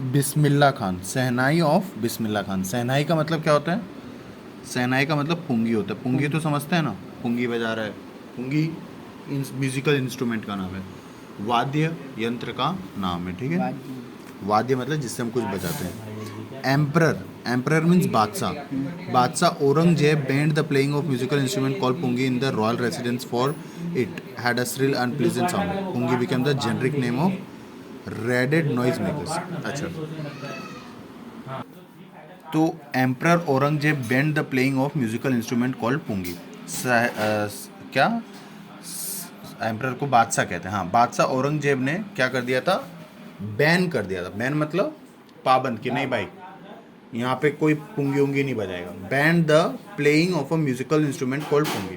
बिस्मिल्लाह खान, शहनाई of Bismillah Khan. शहनाई का मतलब क्या होता है? शहनाई का मतलब पुंगी होता है। पुंगी तो समझते हैं ना, पुंगी बजा रहा है। पुंगी म्यूजिकल इंस्ट्रूमेंट का नाम है, वाद्य यंत्र का नाम है, ठीक है। वाद्य मतलब जिससे हम कुछ बजाते हैं। एम्परर, एम्परर मीन्स बादशाह। बादशाह Aurangzeb banned the playing of musical instrument called pungi in the royal residence for it had a shrill unpleasant sound. Pungi became the generic name of reeded noise makers. अच्छा, तो emperor Aurangzeb banned the playing of musical instrument called pungi. क्या emperor को बादशाह कहते हैं, हाँ। बादशाह औरंगजेब ने क्या कर दिया था? बैन कर दिया था। बैन मतलब पाबंद, कि नहीं भाई यहाँ पे कोई पुंगी उंगी नहीं बजाएगा। Ban the playing of a musical instrument called pungi,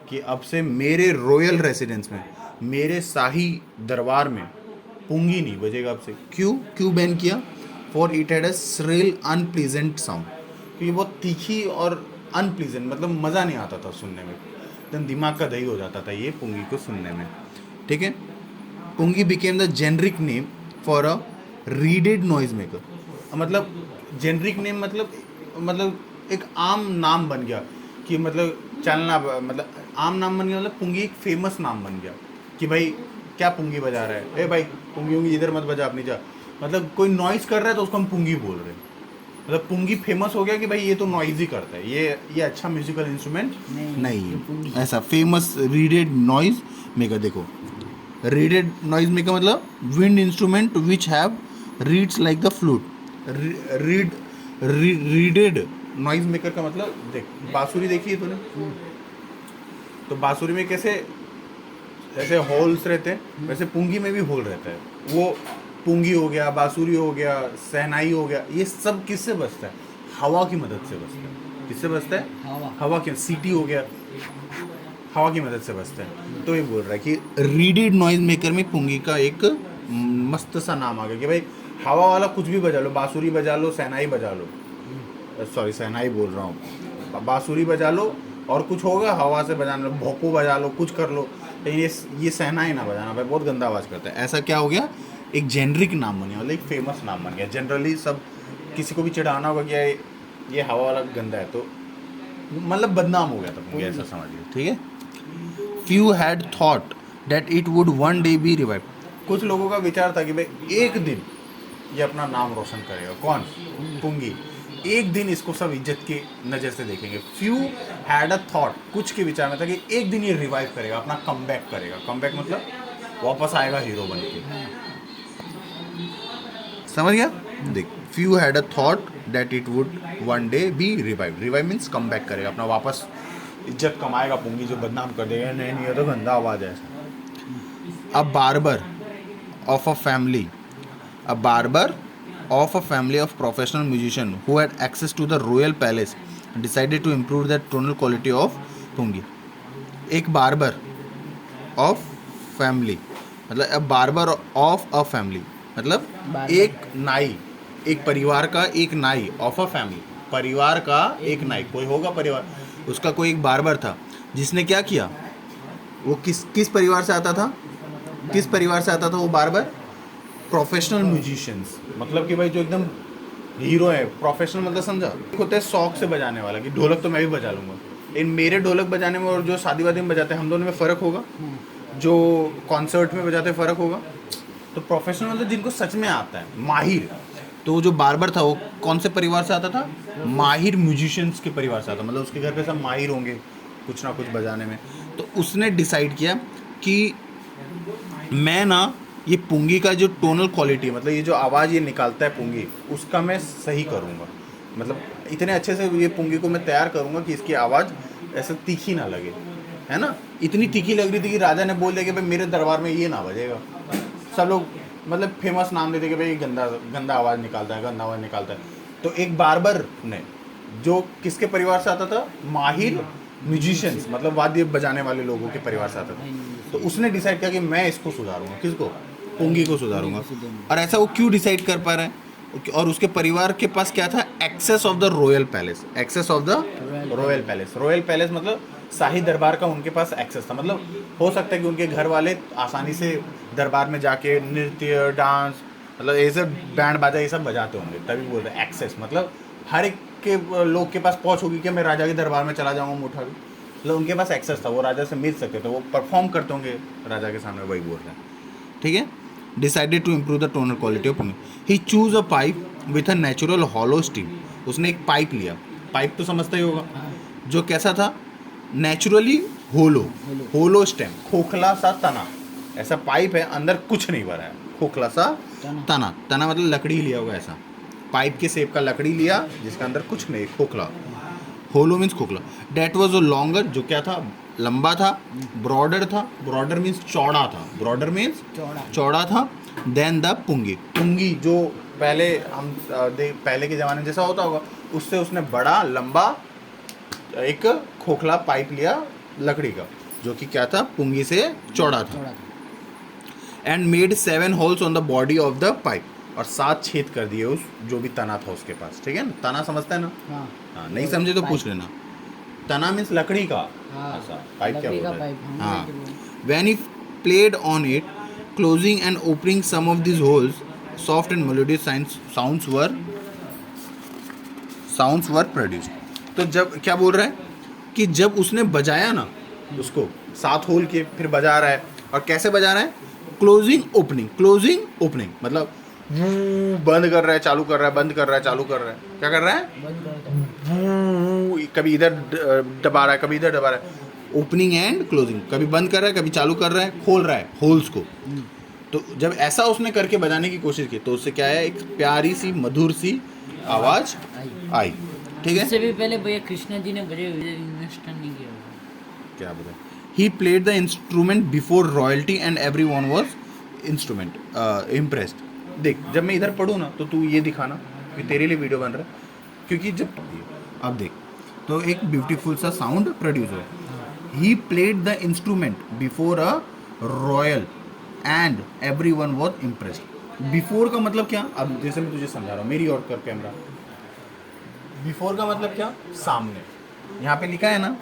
कि अब से मेरे रॉयल रेसिडेंस में, मेरे शाही दरबार में पुंगी नहीं बजेगा अब से। क्यों क्यों बैन किया? For it had a shrill unpleasant sound, क्योंकि बहुत तीखी और अनप्लीजेंट मतलब मज़ा नहीं आता था सुनने में, एकदम दिमाग का दही हो जाता था ये पुंगी को सुनने में, ठीक है। Pungi became the generic name for a reeded noise maker. मतलब जेनरिक नेम मतलब एक आम नाम बन गया, कि मतलब चलना, मतलब आम नाम बन गया, मतलब पुंगी एक फेमस नाम बन गया कि भाई क्या पुंगी बजा रहा है, ए भाई पुंगी उंगी इधर मत बजा, अपनी जा। मतलब कोई नॉइज़ कर रहा है तो उसको हम पुंगी बोल रहे हैं। मतलब पुंगी फेमस हो गया कि भाई ये तो नॉइज ही करता है, ये अच्छा म्यूजिकल इंस्ट्रूमेंट नहीं। ऐसा फेमस रीडेड नॉइज मेकर। देखो, रीडेड नॉइज मेकर मतलब wind instrument which have reads like the flute. Read readed noise maker का मतलब, देख बांसुरी देखी है तूने? तो बांसुरी में कैसे ऐसे होल्स रहते हैं, वैसे पुंगी में भी होल रहता है। वो पुंगी हो गया, बांसुरी हो गया, शहनाई हो गया, ये सब किससे बजता है? हवा की मदद से बजता है। किससे बजता है? हवा की। सीटी हो गया, हवा की मदद से बजता है। तो ये बोल रहा है कि रीडेड नॉइज मेकर में पुंगी का एक मस्त सा नाम आ गया कि भाई हवा वाला कुछ भी बजा लो, बांसुरी बजा लो, शहनाई बजा लो, सॉरी शहनाई बोल रहा हूँ, बांसुरी बजा लो, और कुछ होगा हवा से बजाना लो, भोंपू बजा लो, कुछ कर लो, लेकिन ये शहनाई ना बजाना भाई, बहुत गंदा आवाज़ करता है। ऐसा क्या हो गया? एक जेनरिक नाम बन गया, मतलब एक फेमस नाम बन गया। जनरली सब किसी को भी चिढ़ाना होगा कि ये हवा वाला गंदा है, तो मतलब बदनाम हो गया था पुंगी, ऐसा समझिए, ठीक है। Few had thought that it would one day be revive. कुछ लोगों का विचार था कि भाई एक दिन ये अपना नाम रोशन करेगा। कौन? पुंगी। एक दिन इसको सब इज्जत की नज़र से देखेंगे। फ्यू हैड अ थॉट, कुछ के विचार में था कि एक दिन ये रिवाइव करेगा, अपना कमबैक करेगा। कमबैक मतलब वापस आएगा हीरो बन के, समझ गया? देख, few had a thought that it would one day be revive. Revive means come back करेगा, अपना वापस इज्जत कमाएगा। पुंगी जो बदनाम कर देगा, नहीं नहीं ये तो गंदा आवाज़ है ऐसा। अ barber of a family, a barber of a family of professional musicians who had access to the royal palace decided to improve the tonal quality of pungi. एक बार्बर ऑफ फैमिली मतलब अ बार्बर ऑफ अ फैमिली मतलब एक नाई, एक परिवार का एक नाई, ऑफ अ फैमिली परिवार का एक नाई, कोई होगा परिवार, उसका कोई एक बार्बर था जिसने क्या किया, वो किस किस परिवार से आता था? किस परिवार से आता था वो बार्बर? प्रोफेशनल म्यूजिशियंस, मतलब कि भाई जो एकदम हीरो है। प्रोफेशनल मतलब समझा, एक होता है शौक से बजाने वाला कि ढोलक तो मैं भी बजा लूँगा, लेकिन मेरे ढोलक बजाने में और जो शादी वादी में बजाते हैं हम दोनों में फ़र्क होगा, जो कॉन्सर्ट में बजाते हैं फ़र्क होगा। तो प्रोफेशनल मतलब जिनको सच में आता है, माहिर। तो जो बार्बर था वो कौन से परिवार से आता था? माहिर म्यूजिशियंस के परिवार से आता, मतलब उसके घर पे सब माहिर होंगे कुछ ना कुछ बजाने में। तो उसने डिसाइड किया कि मैं ना ये पुंगी का जो टोनल क्वालिटी मतलब ये जो आवाज़ ये निकालता है पुंगी, उसका मैं सही करूँगा। मतलब इतने अच्छे से ये पुंगी को मैं तैयार करूँगा कि इसकी आवाज़ ऐसे तीखी ना लगे, है ना। इतनी तीखी लग रही थी कि राजा ने बोल दिया कि भाई मेरे दरबार में ये ना बजेगा। सब लोग मतलब फेमस नाम देते कि भाई ये गंदा गंदा आवाज़ निकालता है, गंदा आवाज़ निकालता है। तो एक बार्बर ने, जो किसके परिवार से आता था? माहिर म्यूजिशियंस मतलब वाद्य बजाने वाले लोगों के परिवार से आता था। तो उसने डिसाइड किया कि मैं इसको सुधारूंगा। किसको? पुंगी को सुधारूंगा। और ऐसा वो क्यों डिसाइड कर पा रहा है? और उसके परिवार के पास क्या था? Access of the royal palace. Access of the royal palace. Royal palace मतलब शाही दरबार का उनके पास एक्सेस था। मतलब हो सकता है कि उनके घर वाले आसानी से दरबार में जाके नृत्य, डांस, मतलब ये सब बैंड बाजा ये सब बजाते होंगे, तभी बोलते हैं एक्सेस, मतलब हर एक के लोग के पास पहुंच होगी कि मैं राजा के दरबार में चला जाऊंगा मुठा भी, मतलब उनके पास एक्सेस था, वो राजा से मिल सकते थे, वो परफॉर्म करते होंगे राजा के सामने, वही बोल रहे हैं। ठीक है। Decided to improve the tonal quality of pungi, he choose a pipe with a natural hollow stem. उसने एक पाइप लिया, पाइप तो समझता ही होगा, जो कैसा था, नेचुरली होलो, होलो स्टेम, खोखला सा तना, ऐसा पाइप है अंदर कुछ नहीं भरा है, खोखला सा तना, तना मतलब लकड़ी लिया होगा ऐसा, पाइप के शेप का लकड़ी लिया जिसका अंदर कुछ नहीं, खोखला, होलो मीन्स खोखला। डेट वॉज लॉन्गर, जो क्या था, लंबा था, ब्रॉडर था, ब्रॉडर मीन्स चौड़ा था, ब्रॉडर मीन्स चौड़ा था, देन द पुंगी, पुंगी जो पहले हम पहले के ज़माने में जैसा होता होगा, उससे उसने बड़ा लंबा एक खोखला पाइप लिया लकड़ी का, जो कि क्या था, पुंगी से चौड़ा था, and made 7 holes on the body of the pipe, और 7 छेद कर दिए उस जो भी तना था उसके पास। ठीक है ना, तना समझता है ना? हाँ, नहीं समझे तो पूछ लेना। तना मीन्स लकड़ी का, ऐसा पाइप क्या बोलते हैं? हाँ। When he played on it, closing and opening some of this holes, soft and melodious sounds were produced. तो जब क्या बोल रहा है कि जब उसने बजाया ना उसको, 7 होल के फिर बजा रहा है, और कैसे बजा रहा है, क्लोजिंग ओपनिंग मतलब बंद कर रहा है, चालू कर रहा है, बंद कर रहा है, चालू कर रहा है, क्या कर रहा है, कभी इधर दबा रहा है, कभी इधर दबा रहा है, ओपनिंग एंड क्लोजिंग, कभी बंद कर रहा है, कभी चालू कर रहा है, खोल रहा है होल्स को। तो जब ऐसा उसने करके बजाने की कोशिश की, तो उससे क्या है, एक प्यारी सी मधुर सी आवाज आई। ठीक है। इससे भी पहले भैया कृष्णा जी ने बजे इन्वेस्ट नहीं किया होगा। क्या बता, he played the instrument before royalty and everyone was instrument impressed. देख, जब मैं इधर पढ़ूँ ना, तो तू ये दिखाना कि तेरे लिए वीडियो बन रहा है, क्योंकि जब अब देख तो एक ब्यूटीफुल सा साउंड प्रोड्यूस हो। He played the instrument before a royal and everyone was impressed. Before का मतलब क्या, अब जैसे मैं तुझे समझा रहा हूँ, मेरी और कर कैमरा, बिफोर का मतलब क्या, सामने, यहाँ पे लिखा है ना,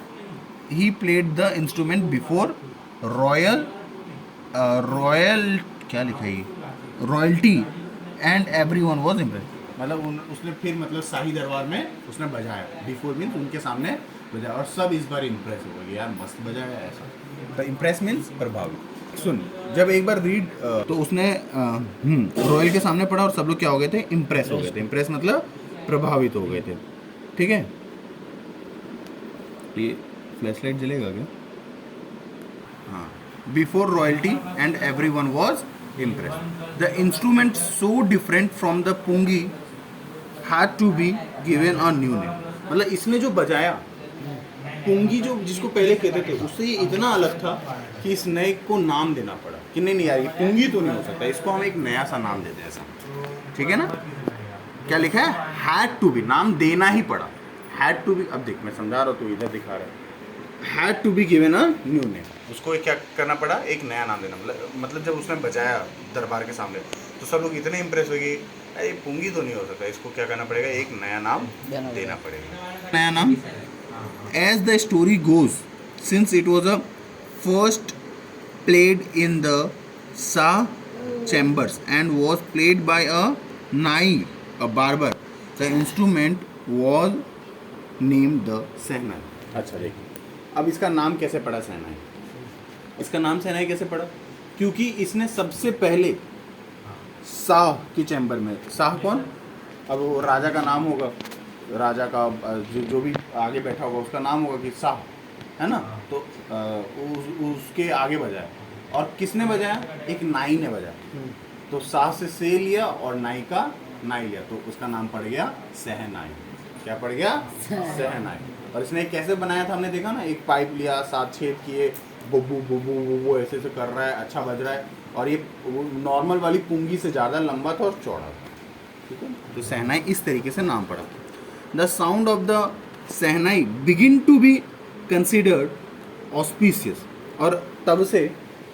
he played the instrument before royal क्या लिखा है, royalty and everyone was impressed, मतलब उसने फिर मतलब शाही दरबार में उसने बजाया, बिफोर मीन्स उनके सामने बजाया, और सब इस बार इम्प्रेस हो गए, यार मस्त बजाया ऐसा। तो इम्प्रेस मीन्स प्रभावित। सुन, जब एक बार रीड तो उसने रॉयल के सामने पढ़ा और सब लोग क्या हो गए थे, इम्प्रेस हो गए थे। इम्प्रेस मतलब प्रभावित हो गए थे। ठीक है। ये फ्लैशलाइट जलेगा क्या? हाँ। Before royalty and everyone was impressed. The instrument so different from the pungi had to be given a new name. मतलब इसने जो बजाया, पुंगी जो जिसको पहले कहते थे, उससे ये इतना अलग था कि इस नए को नाम देना पड़ा कि नहीं यार, ये पुंगी तो नहीं हो सकता, इसको हम एक नया सा नाम देते हैं ऐसा। ठीक है ना। क्या लिखा है, हैड टू बी, नाम देना ही पड़ा, हैड टू बी। अब देख, मैं समझा रहा हूँ, तो इधर दिखा रहा है, had to be given a new name. उसको क्या करना पड़ा, एक नया नाम देना। मतलब जब उसने बजाया दरबार के सामने, तो सब लोग इतने इंप्रेस हो गए, अरे पुंगी तो नहीं हो सकता, इसको क्या करना पड़ेगा, एक नया नाम देना पड़ेगा। नया नाम। As the story goes, since it was a first played in the Shah chambers and was played by a nai, a barber, the instrument was named the shehnai. अच्छा देखिए, अब इसका नाम कैसे पड़ा सहनाई? इसका नाम सहनाई कैसे पड़ा? क्योंकि इसने सबसे पहले शाह की चैम्बर में, शाह कौन, अब वो राजा का नाम होगा, राजा का जो भी आगे बैठा होगा उसका नाम होगा कि शाह, है ना। तो उसके आगे बजाया, और किसने बजाया, एक नाई ने बजाया। तो शाह से लिया और नाई का नाई लिया, तो उसका नाम पड़ गया सहनाई। क्या पड़ गया, सहनाई। और इसने कैसे बनाया था, हमने देखा ना, एक पाइप लिया, 7 छेद किए, बुबू बुबू बुबू ऐसे कर रहा है, अच्छा बज रहा है, और ये नॉर्मल वाली पुंगी से ज़्यादा लंबा था और चौड़ा था। ठीक है। तो सहनाई इस तरीके से नाम पड़ा। The sound of the shehnai begin to be considered auspicious, और तब से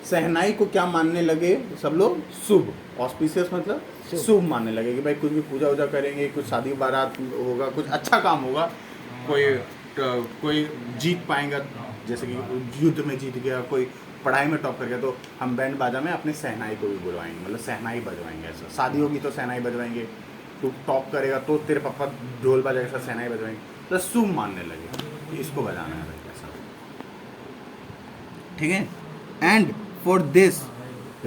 सहनाई को क्या मानने लगे सब लोग, शुभ। ऑस्पिशियस मतलब शुभ मानने लगे, कि भाई कुछ भी पूजा वूजा करेंगे, कुछ शादी बारात होगा, कुछ अच्छा काम होगा, कोई जीत पाएगा, जैसे कि युद्ध में जीत गया, कोई पढ़ाई में टॉप कर गया तो हम बैंड बाजा में अपने सहनाई को भी बुलवाएंगे, मतलब सहनाई बजवाएंगे। ऐसा शादी होगी तो सहनाई बजवाएंगे, तू टॉप करेगा तो तेरे पापा ढोल बजा के साथ सहनाई बजवाएंगे, तो शुभ मानने लगे कि इसको बजाना है भाई ऐसा। ठीक है। And for this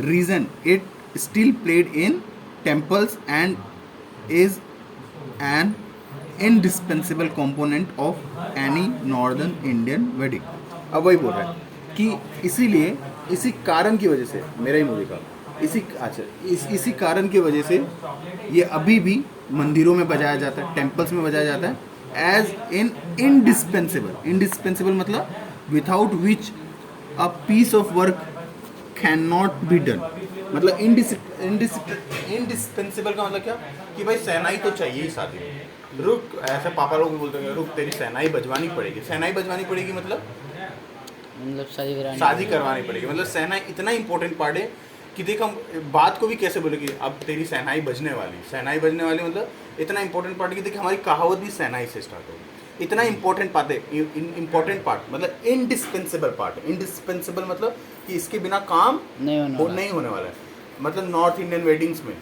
reason it still played in temples and is an indispensable component of any northern Indian wedding। अब वही बोल रहा है कि इसीलिए इसी कारण की वजह से मेरा ही मूवी का इसी कारण की वजह से ये अभी भी मंदिरों में बजाया जाता है, टेम्पल्स में बजाया जाता है एज इन इंडिस्पेंसिबल मतलब without which a piece of work can not be done. मतलब इंडिस्पेंसिबल का मतलब क्या कि भाई सहनाई तो चाहिए ही शादी में। रुक, ऐसे पापा लोग बोलते हैं रुक तेरी सहनाई बजवानी पड़ेगी। सहनाई बजवानी पड़ेगी मतलब शादी करवानी पड़ेगी। मतलब सहनाई इतना इंपॉर्टेंट पार्ट है कि देख हम बात को भी कैसे बोले कि अब तेरी सहनाई बजने वाली मतलब इतना इंपॉर्टेंट पार्ट है कि देखिए हमारी कहावत भी सहनाई से स्टार्ट होगी। इतना इंपॉर्टेंट पार्ट है, इंपॉर्टेंट पार्ट मतलब इंडिस्पेंसिबल पार्ट। इंडिस्पेंसिबल मतलब कि इसके बिना काम नहीं होने वाला है। मतलब नॉर्थ इंडियन वेडिंग्स में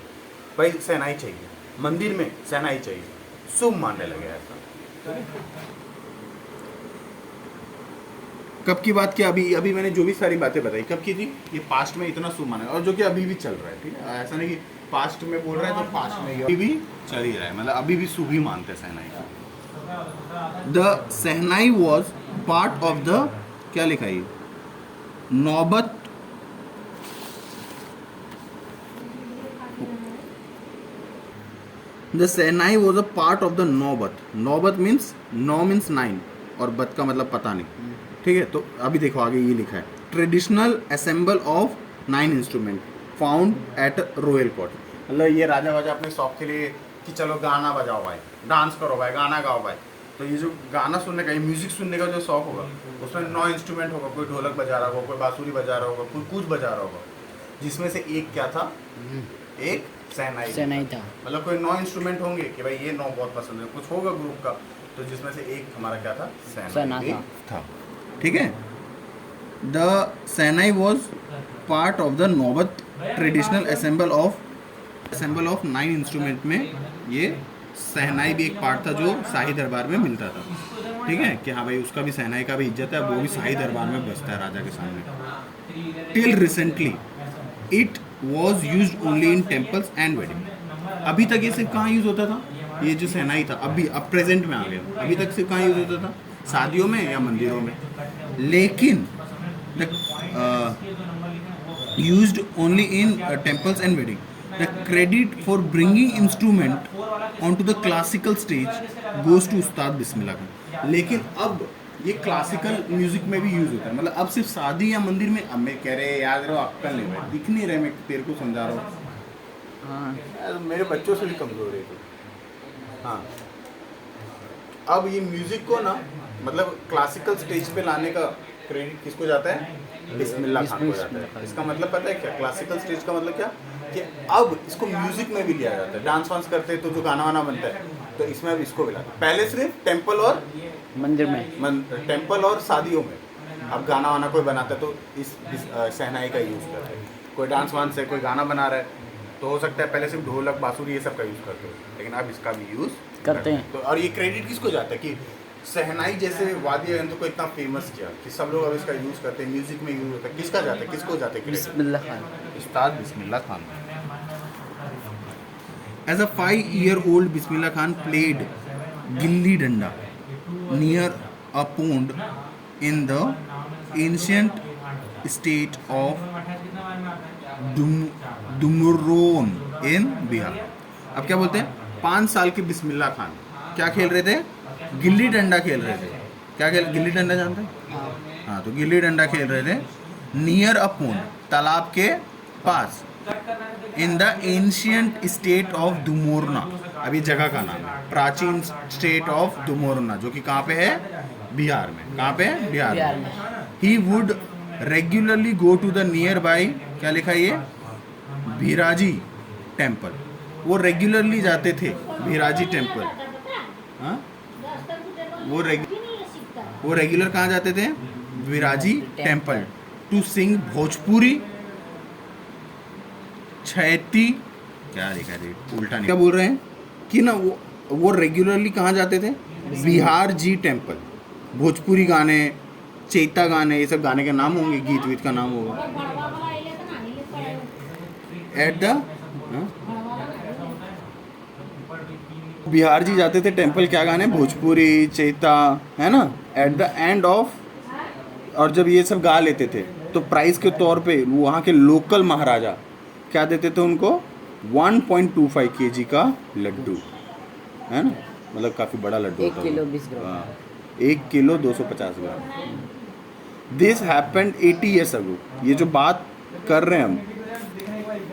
भाई सहनाई चाहिए, मंदिर में सहनाई चाहिए, शुभ मानने लगे ऐसा। कब की बात की? अभी मैंने जो भी सारी बातें बताई कब की थी? ये पास्ट में इतना शुभ माना और जो कि अभी भी चल रहा है। ठीक है, ऐसा नहीं कि पास्ट में बोल रहा है तो पास्ट में अभी भी चल ही रहा है, मतलब अभी भी शुभ ही मानते हैं सहनाई को। The shehnai was part of the, क्या लिखा है, नौबत the shehnai was a part of the नौबत। नौबत मीन्स 9 और बत का मतलब पता नहीं। ठीक है, तो अभी देखो आगे ये लिखा है traditional assemble of 9 instrument found at royal court. मतलब ये राजा वाजा अपने शौक के लिए कि चलो गाना बजाओ भाई, डांस करो भाई, गाना गाओ भाई। तो ये जो गाना सुनने का, ये म्यूजिक सुनने का जो शौक होगा उसमें 9 इंस्ट्रूमेंट होगा। कोई ढोलक बजा रहा होगा, कोई बांसुरी बजा रहा होगा, कोई कुछ बजा रहा होगा, जिसमें से एक क्या था, एक सहनाई था। मतलब कोई 9 इंस्ट्रूमेंट होंगे कि भाई ये 9 बहुत पसंद है, कुछ होगा ग्रुप का, तो जिसमें से एक हमारा क्या था, सहनाई था। ठीक है, the shehnai was part of the नौबत ट्रेडिशनल असेंबल ऑफ 9 इंस्ट्रूमेंट में ये सहनाई भी एक पार्ट था जो शाही दरबार में मिलता था। ठीक है, कि हाँ भाई उसका भी सहनाई का भी इज्जत है, वो भी शाही दरबार में बजता है राजा के सामने। Till recently it was use only in temples and wedding. अभी तक ये सिर्फ कहाँ यूज होता था, ये जो सहनाई था, अब प्रेजेंट में आ गया। अभी तक सिर्फ कहाँ यूज होता था, शादियों में या मंदिरों में। लेकिन used only in temples and wedding. The credit for bringing instrument on to the classical stage goes to Ustad Bismillah Khan. लेकिन अब ये क्लासिकल म्यूजिक में भी यूज होता है। मतलब अब सिर्फ शादी या मंदिर में, अब मैं कह रहे याद रहो, अक्कल नहीं भाई, दिख नहीं रहे, मैं तेरे को समझा रहा हूँ। हाँ, मेरे बच्चों से भी कमजोर है तो। हाँ, अब ये म्यूजिक को ना मतलब क्लासिकल स्टेज पे लाने का क्रेडिट किसको जाता है, बिस्मिल्लाह खान को जाता है। इसका मतलब पता है क्या, क्लासिकल स्टेज का मतलब क्या कि अब इसको म्यूजिक में भी लिया जाता है। डांस वांस करते हैं तो जो गाना वाना बनता है तो इसमें अब इसको भी लाता है। पहले सिर्फ टेम्पल और मंदिर में, टेम्पल और शादियों में। अब गाना वाना कोई बनाता है तो इस सहनाई का यूज़ करते हैं। कोई डांस वांस है, कोई गाना बना रहा है तो हो सकता है पहले सिर्फ ढोलक बांसुरी ये सब का यूज़ करते हो, लेकिन अब इसका भी यूज़ करते हैं। तो और ये क्रेडिट किसको जाता है कि सहनाई जैसे वाद्य यंत्र को इतना फेमस किया कि सब लोग अब इसका यूज़ करते हैं, म्यूजिक में यूज़ होता है। किसका जाता है, किसको जाता है, Bismillah Khan, Ustad Bismillah Khan. As a 5-year-old Bismillah Khan played gilli danda near a pond in the ancient state of Dumraon in Bihar. अब क्या बोलते हैं, 5 साल के बिस्मिल्लाह खान क्या खेल रहे थे, गिल्ली डंडा खेल रहे थे। क्या खेल, गिल्ली डंडा जानते हैं? हाँ, तो गिल्ली डंडा खेल रहे थे नियर अ पोंड, तालाब के पास, in the ancient state of Dumraon. अब ये जगह का नाम है, प्राचीन स्टेट ऑफ दुमोरना, जो कि कहाँ पे है, बिहार में। कहाँ पे है, बिहार में। He would regularly go to the nearby, क्या लिखा है ये, भीराजी टेम्पल। वो रेगुलरली जाते थे भीराजी टेम्पल। हाँ, वो रेगुलर कहाँ जाते थे, विराजी टेम्पल। टू सिंग भोजपुरी छैती, क्या लिखा है उल्टा नहीं, क्या बोल रहे हैं कि ना वो रेगुलरली कहाँ जाते थे, बिहार जी टेम्पल, भोजपुरी गाने, चैता गाने, ये सब गाने के नाम होंगे, गीत वीत का नाम होगा। एट द बिहार जी जाते थे टेम्पल, क्या गाने, भोजपुरी, चैता, है ना। एट द एंड ऑफ, और जब ये सब गा लेते थे तो प्राइस के तौर पे वहाँ के लोकल महाराजा क्या देते थे उनको, 1.25 kg का लड्डू, है ना, मतलब काफ़ी बड़ा लड्डू 1 किलो 20 ग्राम। हाँ, 1 kilo 250 gram. This happened 80 years ago। ये जो बात कर रहे हैं हम,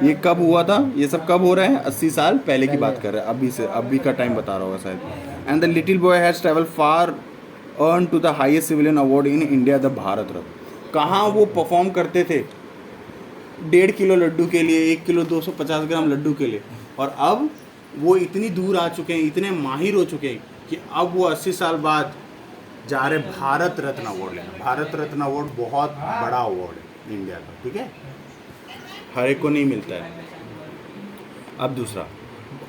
ये कब हुआ था, ये सब कब हो रहा है, 80 साल पहले की बात कर रहे हैं, अभी से, अभी का टाइम बता रहा होगा शायद। And the little boy has travel far, earn to the highest civilian award in India, the Bharat Ratna. कहाँ वो परफॉर्म करते थे 1.5 किलो लड्डू के लिए, 1 किलो 250 ग्राम लड्डू के लिए, और अब वो इतनी दूर आ चुके हैं, इतने माहिर हो चुके हैं कि अब वो 80 साल बाद जा रहे भारत रत्न अवार्ड लेना। भारत रत्न अवार्ड बहुत बड़ा अवार्ड है इंडिया का, ठीक है, हर एक को नहीं मिलता है। अब दूसरा,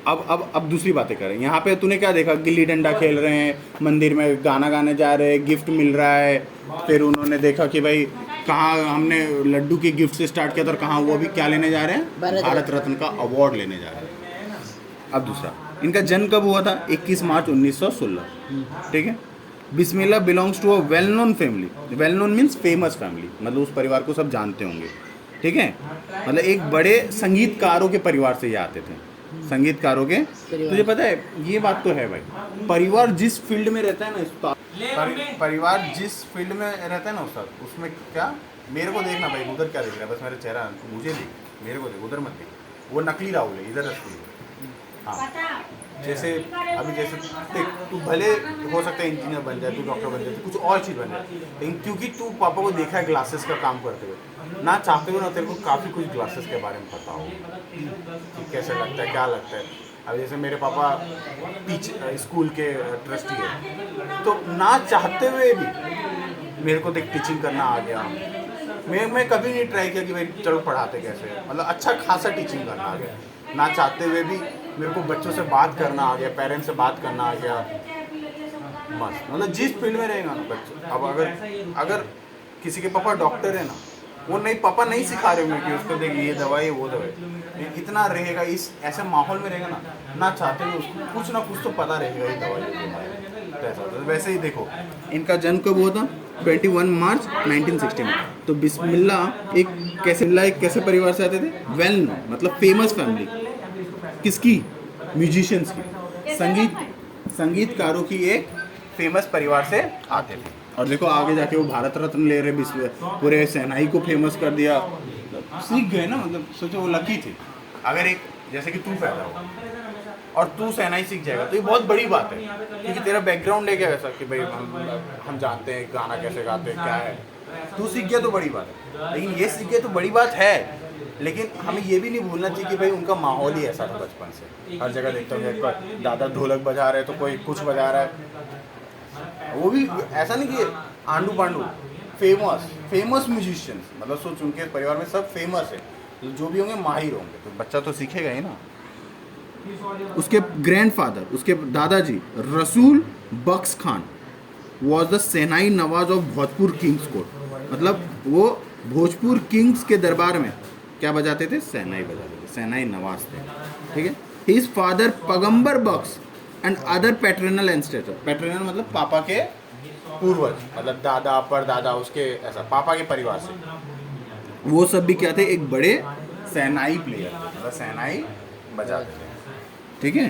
अब दूसरी बातें करें। यहाँ पे तूने क्या देखा, गिल्ली डंडा खेल रहे हैं, मंदिर में गाना गाने जा रहे हैं, गिफ्ट मिल रहा है, फिर उन्होंने देखा कि भाई कहाँ हमने लड्डू की गिफ्ट से स्टार्ट किया था, और कहाँ वो अभी क्या लेने जा रहे हैं, भारत रत्न का अवार्ड लेने जा रहे हैं। अब दूसरा, इनका जन्म कब हुआ था, 21 मार्च 1916, ठीक है। Bismillah belongs to a well known family. Well known means famous family, मतलब उस परिवार को सब जानते होंगे, ठीक है, मतलब एक बड़े संगीतकारों के परिवार से ये आते थे, संगीतकारों के। तुझे पता है ये बात तो है भाई, परिवार जिस फील्ड में रहता है ना उस्ताद, परिवार जिस फील्ड में रहता है ना उस्ताद, उसमें क्या, मेरे को देखना भाई, उधर क्या देख रहा है, बस मेरा चेहरा मुझे देख, मेरे को देख, उधर मत देख, वो नकली राहुल है, इधर असली है। हाँ, जैसे अभी जैसे देख, तू भले हो सकता है इंजीनियर बन जाए, तू डॉक्टर बन जाए, कुछ और चीज़ बन जाए, लेकिन क्योंकि तू पापा को देखा है ग्लासेस का काम करते हुए, ना चाहते हुए ना तेरे को काफ़ी कुछ ग्लासेस के बारे में पता हो कि कैसे लगता है, क्या लगता है। अब जैसे मेरे पापा स्कूल के ट्रस्टी है, तो ना चाहते हुए भी मेरे को देख टीचिंग करना आ गया। मैं कभी नहीं ट्राई किया कि भाई चलो पढ़ाते कैसे, मतलब अच्छा खासा टीचिंग करना आ गया। ना चाहते हुए भी मेरे को बच्चों से बात करना आ गया, पेरेंट्स से बात करना आ गया, मस्त, मतलब जिस फील्ड में रहेगा ना बच्चे। अब अगर किसी के पापा डॉक्टर है ना, वो नहीं, पापा नहीं सिखा रहे होंगे कि उसको देख ये दवाई वो दवाई, इतना रहेगा, इस ऐसे माहौल में रहेगा ना चाहते हुए उसको कुछ ना कुछ तो पता रहेगा ये दवाई ऐसा। तो वैसे ही देखो, इनका जन्म कब हुआ था, 21 मार्च 1960 में। तो बिस्मिल्लाह एक कैसे परिवार से आते थे, वेल नोन, मतलब फेमस फैमिली, किसकी, म्यूजिशियंस की, संगीतकारों की एक फेमस परिवार से आते थे। और देखो आगे जाके वो भारत रत्न ले रहे, पूरे शहनाई को फेमस कर दिया, सीख गए ना, मतलब सोचो वो लकी थे। अगर एक जैसे कि तू पैदा हो और तू शहनाई सीख जाएगा तो ये बहुत बड़ी बात है, क्योंकि तेरा बैकग्राउंड है क्या ऐसा कि भाई हम जानते हैं गाना कैसे गाते हैं, क्या है, तू सीख गया तो बड़ी बात है। लेकिन ये सीख गया तो बड़ी बात है, लेकिन हमें ये भी नहीं भूलना चाहिए कि भाई उनका माहौल ही ऐसा था बचपन से। हर जगह देखता हूँ दादा ढोलक बजा रहे हैं तो कोई कुछ बजा रहा है, वो भी ऐसा नहीं कि आंडू पांडू, फेमस म्यूजिशियंस, मतलब सोच उनके परिवार में सब फेमस है, जो भी होंगे माहिर होंगे, तो बच्चा तो सीखेगा ही ना। उसके ग्रैंडफादर, उसके दादाजी Rasul Bakhsh Khan was the shehnai nawaz of Bhojpur king's court, मतलब वो भोजपुर किंग्स के दरबार में क्या बजाते थे, शहनाई बजाते थे, शहनाई नवाज थे, ठीक है। His father Paigambar Bakhsh and other paternal ancestor, paternal मतलब पापा के पूर्वज, मतलब दादा परदादा, उसके ऐसा पापा के परिवार से, वो सब भी क्या थे, एक बड़े शहनाई प्लेयर, मतलब शहनाई बजाते थे, ठीक है।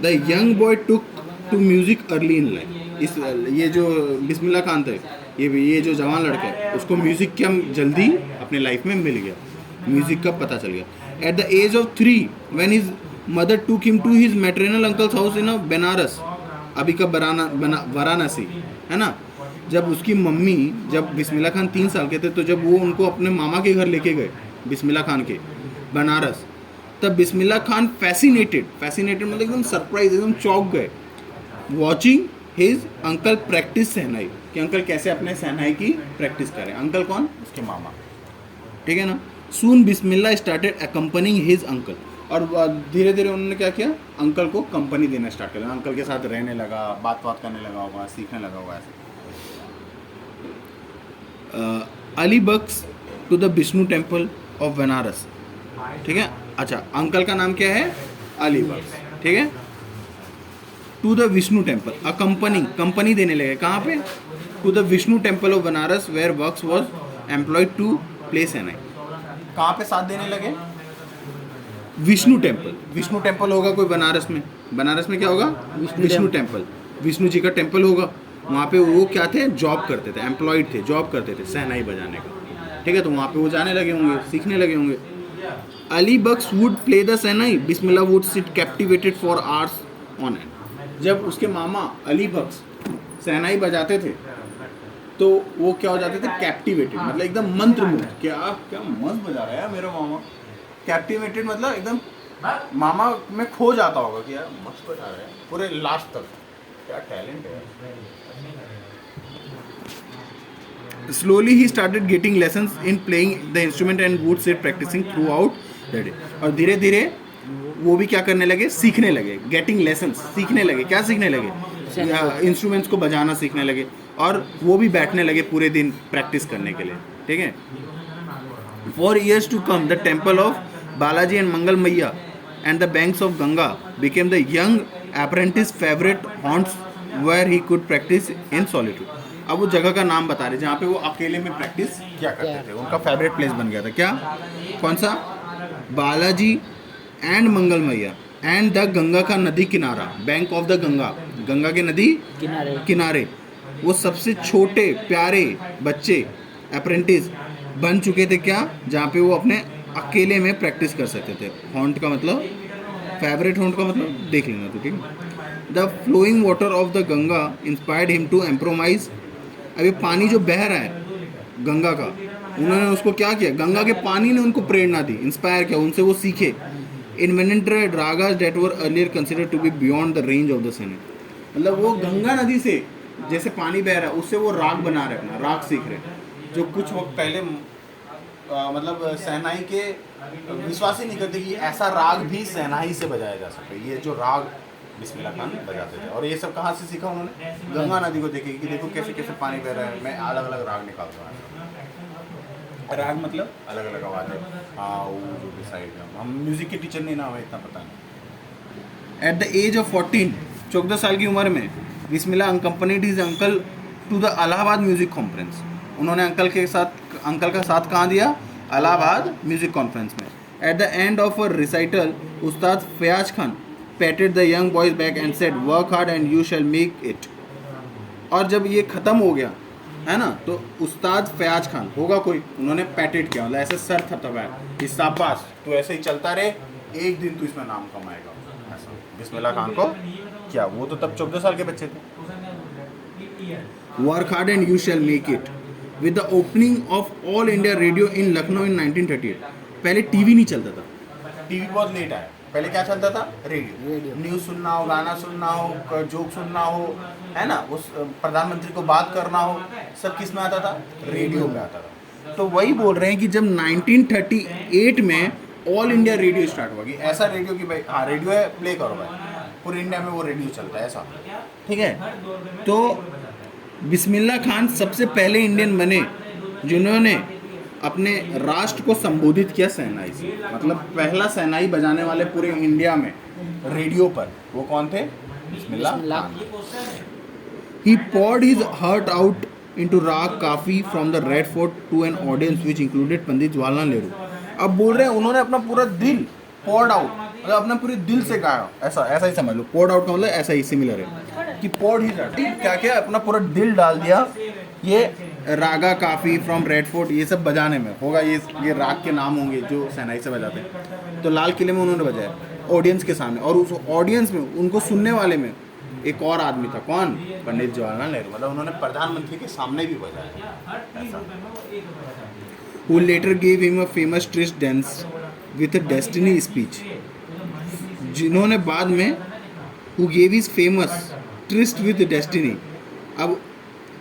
The young boy took to music early in life, इस ये जो बिस्मिल्लाह खान थे, ये जो जवान लड़का है, उसको म्यूज़िक क्या जल्दी अपने लाइफ में मिल गया, म्यूज़िक का पता चल गया। At the age of 3 when his mother took him to his maternal uncle's house in Banaras, अभी का वाराणसी, है ना। जब उसकी मम्मी, जब बिस्मिल्लाह खान 3 साल के थे, तो जब वो उनको अपने मामा के घर लेके गए, बिस्मिल्लाह खान के बनारस, तब बिस्मिल्लाह खान फैसिनेटेड मतलब एकदम सरप्राइज, एकदम चौंक गए, वॉचिंग हिज अंकल प्रैक्टिस सहनाई, कि अंकल कैसे अपने सहनाई की प्रैक्टिस करें। अंकल कौन? उसके मामा, ठीक है ना। सून बिस्मिल्लाह स्टार्टेड अकम्पनिंग हिज अंकल, और धीरे धीरे उन्होंने क्या किया, अंकल को कंपनी देना स्टार्ट कर दिया, अंकल के साथ रहने लगा, बात करने लगा होगा, सीखने लगा होगा ऐसे। Ali Bux to the Vishnu temple of Banaras, ठीक है। अच्छा, अंकल का नाम क्या है? अली बक्स, ठीक है। To the Vishnu temple, accompanying, company देने लगे, कहाँ पे? To the Vishnu temple of Banaras where works was employed to place an I. कहाँ पे साथ देने लगे? विष्णु टेम्पल। विष्णु टेम्पल होगा कोई बनारस में, बनारस में क्या होगा? विष्णु टेम्पल, विष्णु जी का टेम्पल होगा, वहाँ पे वो क्या थे? जॉब करते थे, एम्प्लॉयड थे, जॉब करते थे सहनाई बजाने का, ठीक है। तो वहाँ पे वो जाने लगे होंगे, सीखने लगे होंगे। Ali Bux would play the shehnai, Bismillah would sit captivated for hours on end. जब उसके मामा अली बक्स सहनाई बजाते थे तो वो क्या हो जाते थे? कैप्टिवेटेड, मतलब एकदम मंत्रमुग्ध, क्या क्या मस्त बजा रहा है मेरा मामा। कैप्टिवेटेड मतलब एकदम मामा में खो जाता होगा कि यार मस्त बजा रहा है पूरे लास्ट तक, क्या टैलेंट है। Slowly he started getting lessons in playing the instrument and would sit practising throughout the day. और धीरे धीरे वो भी क्या करने लगे? सीखने लगे, गेटिंग लेसन्स, सीखने लगे। क्या सीखने लगे? इंस्ट्रूमेंट्स को बजाना सीखने लगे, और वो भी बैठने लगे पूरे दिन प्रैक्टिस करने के लिए, ठीक है। For years to come the temple of Balaji and Mangal Maiya and the banks of Ganga became the young apprentice favourite haunts where he could practice in solitude. अब वो जगह का नाम बता रहे जहाँ पे वो अकेले में प्रैक्टिस क्या करते थे, उनका फेवरेट प्लेस बन गया था। क्या? कौन सा? Balaji and Mangal Maiya and the Ganga का नदी किनारा, bank of the Ganga, Ganga के नदी किनारे वो सबसे छोटे प्यारे बच्चे अप्रेंटिस बन चुके थे। क्या? जहाँ पे वो अपने अकेले में प्रैक्टिस कर सकते थे। हॉन्ट का मतलब, फेवरेट हॉन्ट का मतलब देख लेना तो, ठीक है। The flowing water of the Ganga inspired him to improvise. अभी पानी जो बह रहा है गंगा का, उन्होंने उसको क्या किया? गंगा के पानी ने उनको प्रेरणा दी, इंस्पायर किया, उनसे वो सीखे। Invented ragas that were earlier considered to be beyond the range of the sun. मतलब वो गंगा नदी से जैसे पानी बह रहा है उससे वो राग बना रहे, अपना राग सीख रहे, जो कुछ वक्त पहले मतलब सहनाई के विश्वास ही नहीं करते कि ऐसा राग भी सहनाई से बजाया जा सके। ये जो राग बिस्मिल्लाह खान बजाते थे, और ये सब कहाँ से सीखा उन्होंने? गंगा नदी को देखे कि देखो कैसे कैसे पानी बह रहा है, मैं अलग अलग राग निकालता हूँ। राग मतलब अलग अलग आवाज़ें, हाँ वो जो डिसाइड है। हम म्यूज़िक के टीचर नहीं ना, हमें इतना पता नहीं। एट द एज ऑफ 14, 14 साल की उम्र में Bismillah accompanied his uncle to the Allahabad music conference. उन्होंने अंकल का साथ कहाँ दिया? इलाहाबाद म्यूज़िक कॉन्फ्रेंस में। At the end of a recital Ustad Fayaz Khan patted the young boy's back and said work hard and you shall make it. और जब ये ख़त्म हो गया है ना, तो उस्ताद फयाज खान होगा कोई, उन्होंने पैटेड किया, मतलब ऐसे सर थपथपाया कि शाबाश तो ऐसे ही चलता रहे, एक दिन तू इसमें नाम कमाएगा। ऐसा बिस्मिल्लाह खान को क्या, वो तो तब 14 साल के बच्चे थे। Work hard and you shall make it with the opening of All India Radio in Lucknow in 1938। पहले टीवी नहीं चलता था, टीवी बहुत लेट आया, पहले क्या चलता था? रेडियो। न्यूज़ सुनना हो, गाना सुनना हो, जोक सुनना हो, है ना, उस प्रधानमंत्री को बात करना हो, सब किस में आता था? रेडियो में आता था। तो वही बोल रहे हैं कि जब 1938 में ऑल इंडिया रेडियो स्टार्ट हुआ, कि ऐसा रेडियो कि भाई हाँ रेडियो है, प्ले करो भाई, पूरे इंडिया में वो रेडियो चलता है, ऐसा, ठीक है। तो बिस्मिल्लाह खान सबसे पहले इंडियन बने जिन्होंने अपने राष्ट्र को संबोधित किया सहनाई से, मतलब पहला सहनाई बजाने वाले पूरे इंडिया में रेडियो पर, वो कौन थे? बिस्मिल्लाह खान। ही poured his heart out into raag Kafi from the Red Fort to an audience which included Pandit Jawaharlal Nehru. अब बोल रहे हैं उन्होंने अपना पूरा दिल poured out, मतलब अपना पूरे दिल से गाया, ऐसा ही समझ लो। poured out का मतलब ऐसा ही सिमिलर है कि poured his heart, क्या क्या अपना पूरा दिल डाल दिया ये रागा काफ़ी फ्रॉम रेड फोर्ट, ये सब बजाने में होगा, ये राग के नाम होंगे जो सहनाई से बजाते हैं। तो लाल किले में उन्होंने बजाया ऑडियंस के सामने, और उस ऑडियंस में उनको सुनने वाले में एक और आदमी था, कौन? पंडित जवाहरलाल नेहरू, मतलब उन्होंने प्रधानमंत्री के सामने भी बजाया। Who later gave him a famous tryst dance with a destiny speech, जिन्होंने बाद में who gave his famous tourist with destiny. अब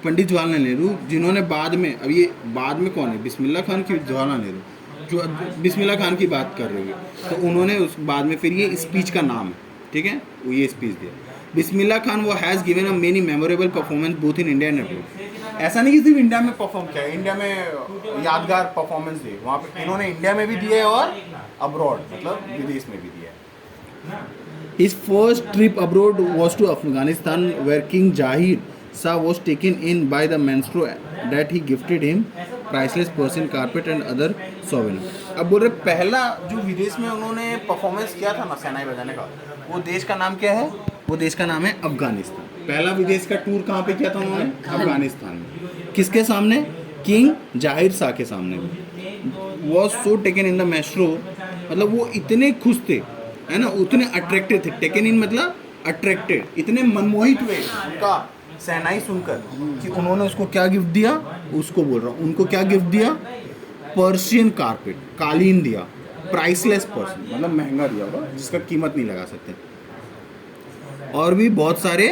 पंडित जवाहरलाल नेहरू जिन्होंने बाद में, अब ये बाद में कौन है, बिस्मिल्लाह खान की जवाहरलाल नेहरू, जो बिस्मिल्लाह खान की बात कर रही है, तो उन्होंने उस बाद में फिर ये स्पीच का नाम है, ठीक है, वो ये स्पीच दिया। बिस्मिल्लाह खान वो has given a many memorable performance both in India and abroad. ऐसा नहीं कि सिर्फ इंडिया में परफॉर्म किया, इंडिया में यादगार परफॉर्मेंस दिए, वहाँ पे इन्होंने इंडिया में भी दिए और अब्रॉड मतलब विदेश में भी दिया। His first trip abroad was to Afghanistan, where King Jahir Shah was taken in by the maestro that he gifted him priceless Persian carpet and other souvenirs। अब बोल रहे पहला जो विदेश में उन्होंने परफॉर्मेंस किया था ना शहनाई बजाने का, वो देश का नाम क्या है, वो देश का नाम है अफगानिस्तान। पहला विदेश का टूर कहाँ पे किया था उन्होंने, अफगानिस्तान में। किसके सामने, किंग जाहिर शाह के सामने। Was so taken in the maestro, मतलब वो इतने खुश थे, है ना, उतने अट्रैक्टेड थे, टेकन इन मतलब अट्रैक्टेड, इतने मनमोहित हुए उनका शहनाई सुनकर कि उन्होंने उसको क्या गिफ्ट दिया, उसको बोल रहा हूँ, उनको क्या गिफ्ट दिया, पर्शियन कारपेट, कालीन दिया, प्राइसलेस पर्सन मतलब महंगा दिया होगा जिसका कीमत नहीं लगा सकते, और भी बहुत सारे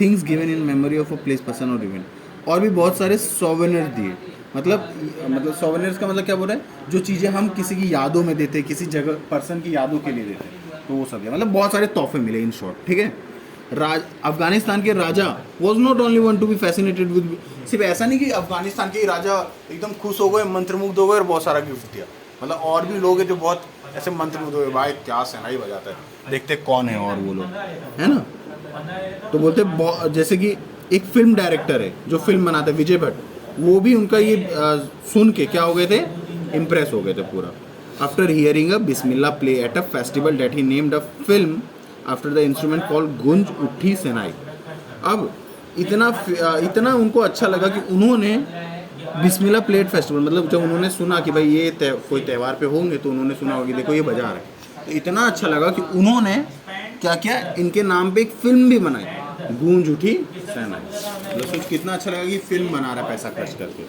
things given in memory of a place person और इवेंट, और भी बहुत सारे सोवेनियर दिए। मतलब सोवेनियर्स का मतलब क्या बोल रहा है, जो चीज़ें हम किसी की यादों में देते, किसी जगह पर्सन की यादों के लिए देते, तो वो सब है, मतलब बहुत सारे तोहफे मिले इन शॉर्ट, ठीक है। अफगानिस्तान के राजा was not only one to be fascinated with, सिर्फ ऐसा नहीं कि अफगानिस्तान के राजा एकदम खुश हो गए, मंत्रमुग्ध हो गए और बहुत सारा गिफ्ट दिया, मतलब और भी लोग हैं जो बहुत ऐसे मंत्रमुग्ध हो गए, भाई क्या शहनाई बजाता है, देखते कौन है और वो लोग, है ना। तो बोलते जैसे कि एक फिल्म डायरेक्टर है जो फिल्म बनाते हैं, विजय भट्ट, वो भी उनका ये सुन के क्या हो गए थे, इम्प्रेस हो गए थे पूरा। After hearing a Bismillah play at a festival date he named a film after the instrument called Goonj Uthi शहनाई। अब इतना उनको अच्छा लगा कि उन्होंने बिस्मिल्लाह प्लेट फेस्टिवल, मतलब जब उन्होंने सुना कि भाई ये कोई त्यौहार पे होंगे तो उन्होंने सुना होगा कि देखो ये बजा रहा है, तो इतना अच्छा लगा कि उन्होंने क्या किया, इनके नाम पे एक फिल्म भी बनाई, गूंज उठी शहनाई। मतलब सोच कितना अच्छा लगा कि फिल्म बना रहा है पैसा खर्च करके।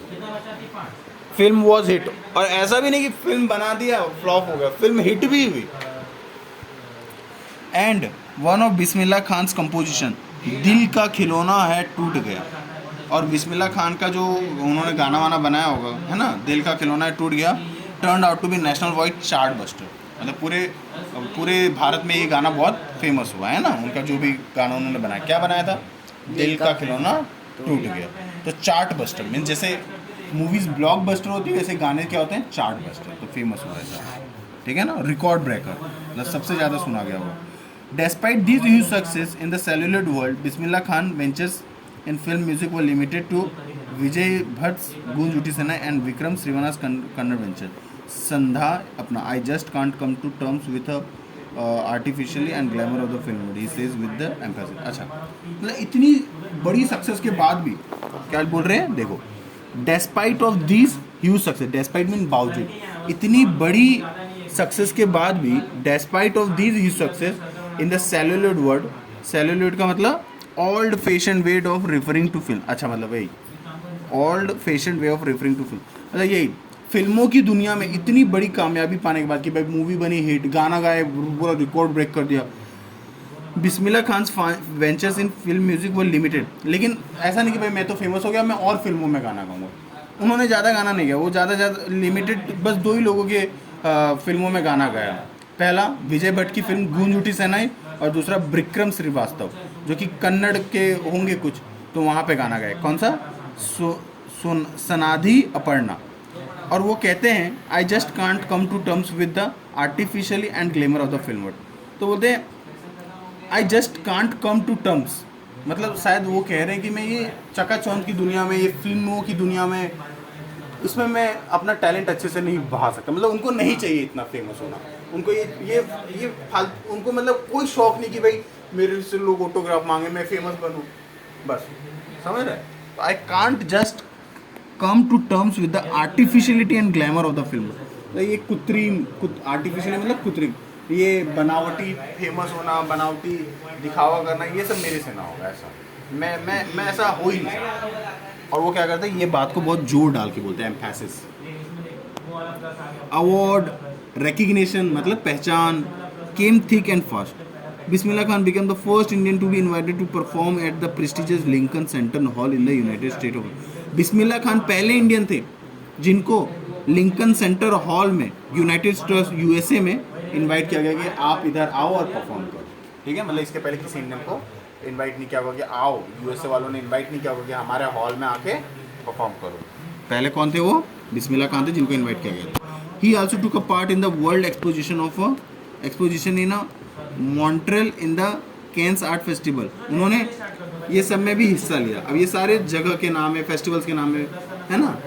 फिल्म वॉज हिट, और ऐसा भी नहीं कि फिल्म बना दिया फ्लॉप हो गया, फिल्म हिट भी हुई। And one of Bismillah Khan's composition, Dil Ka खिलौना है टूट गया, और बिस्मिल्लाह खान का जो उन्होंने गाना वाना बनाया होगा, है ना, दिल का खिलौना Hai Toot Gaya, turn out to be national wide chart buster. मतलब पूरे भारत में ये गाना बहुत फेमस हुआ, है ना, उनका जो भी गाना उन्होंने बनाया, क्या बनाया था, दिल का खिलौना टूट गया। तो चार्ट बस्टर मीन्स जैसे मूवीज ब्लॉक बस्टर होती है, वैसे गाने क्या होते हैं, चार्ट बस्टर, तो फेमस हुआ ऐसा, ठीक है ना, रिकॉर्ड ब्रेकर, मतलब सबसे ज़्यादा सुना गया वो। Despite these huge success in the celluloid world, Bismillah Khan ventures in film music were limited to Vijay Bhatt's Goonj Uthi Shehnaai and Vikram Srivana's Kannada venture. Sandha अपना I just can't come to terms with the artificially and glamour of the film world, he says with the emphasis। अच्छा, मतलब इतनी बड़ी success के बाद भी क्या बोल रहे हैं, देखो, Despite of these huge success, despite mean बावजूद, इतनी बड़ी सक्सेस के बाद भी, Despite of these huge success in the celluloid world, celluloid का मतलब old fashion way of referring to film. अच्छा, मतलब यही old fashion way of referring to film, मतलब यही फिल्मों की दुनिया में इतनी बड़ी कामयाबी पाने के बाद कि भाई मूवी बनी हिट, गाना गाए, पूरा रिकॉर्ड ब्रेक कर दिया। Bismillah Khan's ventures in film music were limited, लेकिन ऐसा नहीं कि भाई मैं तो फेमस हो गया, मैं और फिल्मों में गाना गाऊंगा, उन्होंने ज़्यादा गाना नहीं गाया, वो ज़्यादा लिमिटेड बस 2 ही लोगों के फिल्मों में गाना गाया। पहला विजय भट्ट की फिल्म गूंज उठी शहनाई, और दूसरा विक्रम श्रीवास्तव जो कि कन्नड़ के होंगे कुछ, तो वहाँ पे गाना गाए, कौन सा, सनाधि अपर्णा। और वो कहते हैं I just can't come to terms with the artificially and glamour of the film world. तो बोलते हैं I just can't come to terms, मतलब शायद वो कह रहे हैं कि मैं ये चकाचौंध की दुनिया में, ये फिल्मों की दुनिया में, इसमें मैं अपना टैलेंट अच्छे से नहीं बहा सकता, मतलब उनको नहीं चाहिए इतना फेमस होना, उनको ये फालतू, उनको मतलब कोई शौक नहीं कि भाई मेरे से लोग ऑटोग्राफ मांगे, मैं फेमस बनूं, बस, समझ रहे। तो I can't just come to terms with the artificiality and glamour of the film. ये आर्टिफिशियली मतलब कृत्रिम, ये बनावटी फेमस होना, बनावटी दिखावा करना, ये सब मेरे से ना होगा, ऐसा मैं ऐसा हो ही नहीं सकता। और वो क्या करते हैं, ये बात को बहुत जोर डाल के बोलते हैं, एम्फेसिस। अवार्ड, रिकग्निशन मतलब पहचान, came thick and fast, Bismillah Khan became the first Indian to be invited to perform at the prestigious Lincoln Center Hall in the United States of. Bismillah Khan पहले इंडियन थे जिनको लिंकन सेंटर हॉल में United states USA में invite किया गया कि आप इधर आओ और परफॉर्म करो। ठीक है, मतलब इसके पहले किसी इंडियन को इनवाइट नहीं किया होगा कि आओ, यूएसए वालों ने इनवाइट नहीं किया होगा कि हमारे हॉल में आके परफॉर्म करो। पहले कौन थे वो? बिस्मिल्लाह खान थे जिनको इनवाइट किया गया था। He also took a part in the world exposition in a Montreal in the Cannes art festival. उन्होंने ये सब में भी हिस्सा लिया। अब ये सारे जगह के नाम है, फेस्टिवल्स के नाम है ना,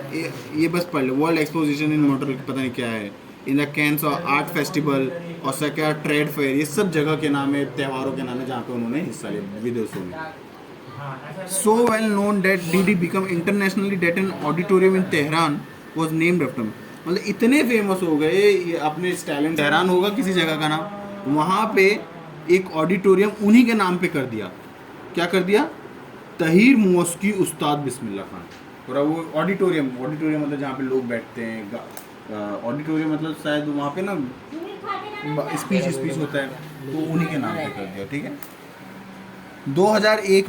ये बस पढ़ लो। वर्ल्ड एक्सपोजिशन इन मॉन्ट्रियल पता नहीं क्या है, in the Cannes art festival और सेक्या ट्रेड फेयर, ये सब जगह के नाम है, त्योहारों के नाम है जहाँ पे उन्होंने हिस्सा लिया विदेशों में। So well known that did he become internationally that an auditorium in Tehran was named after him। मतलब इतने फेमस हो गए ये अपने इस टैलेंट। तेहरान होगा किसी जगह का नाम, वहाँ पे एक ऑडिटोरियम उन्हीं के नाम पे कर दिया। क्या कर दिया? तहीर मौसकी उस्ताद बिस्मिल्लाह खान। पूरा वो ऑडिटोरियम मतलब जहाँ पे लोग बैठते हैं, ऑडिटोरियम मतलब शायद वहाँ पे ना स्पीच होता है, तो उन्हीं के नाम पे कर दिया। ठीक है। 2001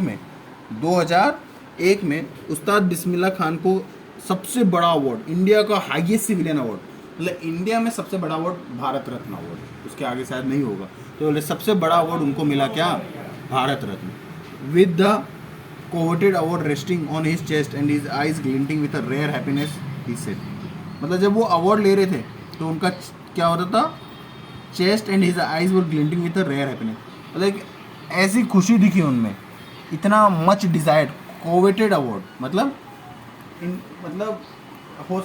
में उस्ताद बिस्मिल्लाह खान को सबसे बड़ा अवार्ड, इंडिया का हाईएस्ट सिविलियन अवार्ड, मतलब इंडिया में सबसे बड़ा अवार्ड भारत रत्न अवार्ड, उसके आगे शायद नहीं होगा, तो सबसे बड़ा अवार्ड उनको मिला क्या? Bharat Ratna. With the coveted award resting on his chest and his eyes glinting with a rare happiness he said. मतलब जब वो अवार्ड ले रहे थे तो उनका क्या होता था? Chest and his eyes were glinting with a rare happiness, मतलब एक ऐसी खुशी दिखी उनमें, इतना मच डिजायर्ड कोवेटेड अवार्ड, मतलब हो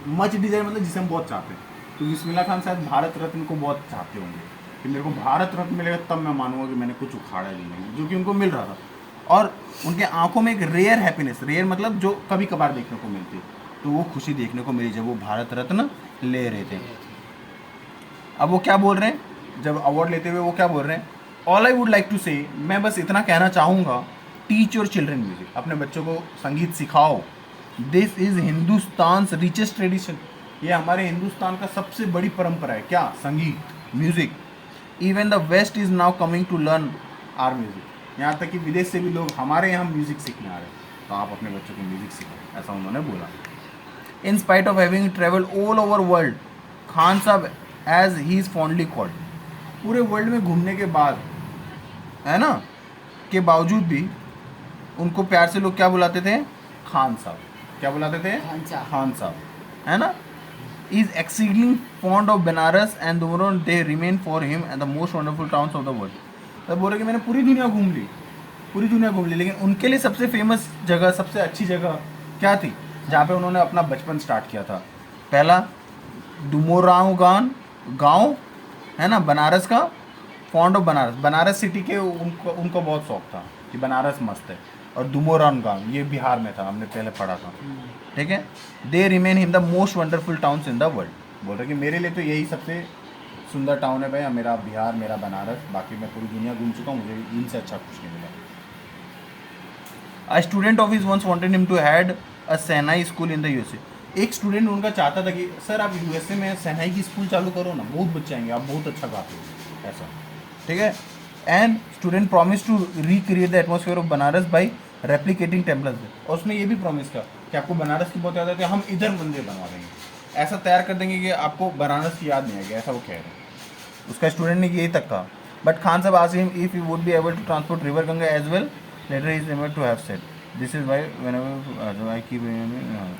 मच डिजायर मतलब जिसे हम बहुत चाहते हैं। तो बिस्मिल्लाह खान शायद भारत रत्न को बहुत चाहते होंगे कि मेरे को भारत रत्न मिलेगा तब मैं मानूंगा कि मैंने कुछ उखाड़ा नहीं, जो कि उनको मिल रहा था। और उनके आंखों में एक रेयर हैप्पीनेस, रेयर मतलब जो कभी कभार देखने को मिलती, तो वो खुशी देखने को मिली जब वो भारत रत्न ले रहे थे। अब वो क्या बोल रहे हैं जब अवार्ड लेते हुए? वो क्या बोल रहे हैं? All I would like to say, मैं बस इतना कहना चाहूँगा, टीच योर चिल्ड्रन म्यूजिक, अपने बच्चों को संगीत सिखाओ। This is Hindustan richest tradition, ये हमारे हिंदुस्तान का सबसे बड़ी परंपरा है। क्या? संगीत, music. Even the west is now coming to learn our music, यहाँ तक कि विदेश से भी लोग हमारे यहाँ म्यूज़िक सीखने आ रहे हैं, तो आप अपने बच्चों को म्यूज़िक सिखाओ, ऐसा उन्होंने बोला। In spite of having travel all over world, Khan Sahab as he is fondly called, पूरे वर्ल्ड में घूमने के बाद, है ना, के बावजूद भी उनको प्यार से लोग क्या बुलाते थे? खान साहब। क्या बुलाते थे? खान साहब, है ना। Is exceeding fond of Banaras and they remain for him and the most wonderful towns of the world. तब बोल रहे कि मैंने पूरी दुनिया घूम ली, लेकिन उनके लिए सबसे फेमस जगह, सबसे अच्छी जगह क्या थी? जहाँ पे उन्होंने अपना बचपन स्टार्ट किया था। पहला डुमोराव गाँव है ना, बनारस का, फॉन्ड ऑफ बनारस सिटी के उनको बहुत शौक था कि बनारस मस्त है। और दुमोरान गाँव ये बिहार में था, हमने पहले पढ़ा था। ठीक है। They remain him the most wonderful towns in the world. बोल रहे कि मेरे लिए तो यही सबसे सुंदर टाउन है भाई, मेरा बिहार, मेरा बनारस, बाकी मैं पूरी दुनिया घूम चुका हूँ, मुझे इनसे अच्छा कुछ नहीं मिला। A student of his once wanted him to had a shehnai school in the USA. एक स्टूडेंट उनका चाहता था कि सर आप यूएसए में सेनाई की स्कूल चालू करो ना, बहुत बच्चे आएंगे, आप बहुत अच्छा गाते हो, ऐसा। ठीक है। And student promise to recreate the atmosphere of Banaras by replicating temples. और उसने ये भी प्रॉमिस किया कि आपको बनारस की बहुत याद आती है, हम इधर मंदिर बनवा देंगे, ऐसा तैयार कर देंगे कि आपको बनारस की याद नहीं आएगी, ऐसा वो कह रहे हैं। उसका स्टूडेंट ने यही तक कहा। But Khan Sahab asked him if he would be able to transport river Ganga as well. Later he is able to have said this is why whenever I keep.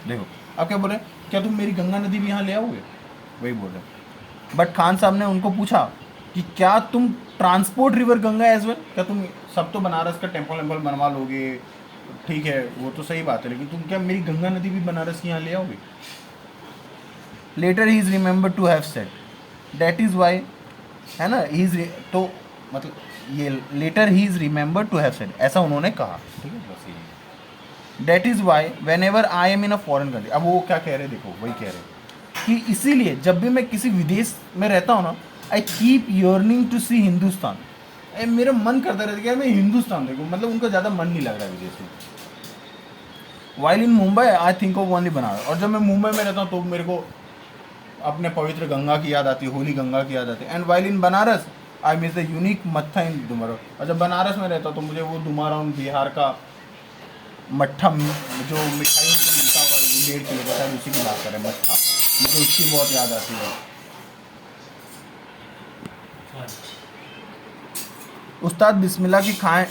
देखो आप क्या बोल रहे हैं, क्या तुम मेरी गंगा नदी भी यहाँ ले आओगे? वही बोल रहे। बट खान साहब ने उनको पूछा कि क्या तुम transport river Ganga as well, क्या तुम सब तो बनारस का टेम्पल बनवा लोगे, ठीक है वो तो सही बात है, लेकिन तुम क्या मेरी गंगा नदी भी बनारस की यहाँ ले आओगे? Later he is remember to have said that is why, है ना, ही इज, तो मतलब ये later he is remember to have said, ऐसा उन्होंने कहा। ठीक है, बस ये that is why whenever I am in a foreign country. अब वो क्या कह रहे, देखो वही कह रहे कि इसीलिए जब भी मैं किसी विदेश में रहता हूँ ना, आई कीप यर्निंग टू सी हिंदुस्तान, मेरा मन करता रहता है कि यार मैं हिंदुस्तान देखूँ, मतलब उनका ज़्यादा मन नहीं लग रहा है विदेश में। While in Mumbai I think of only Banaras. और जब मैं मुंबई में रहता हूँ तो मेरे को अपने पवित्र गंगा की याद आती है, होली गंगा की याद आती है। And while in Banaras I miss the unique मट्ठा इन डुमराव। और जब बनारस में रहता तो मुझे वो डुमराव बिहार का मट्ठा जो मिठाई से मिलता हुआ 1.5 किलो का शायद उसी की बात करें मट्ठा, मुझे उसकी बहुत याद आती है। उस्ताद बिस्मिल्लाह की खाएं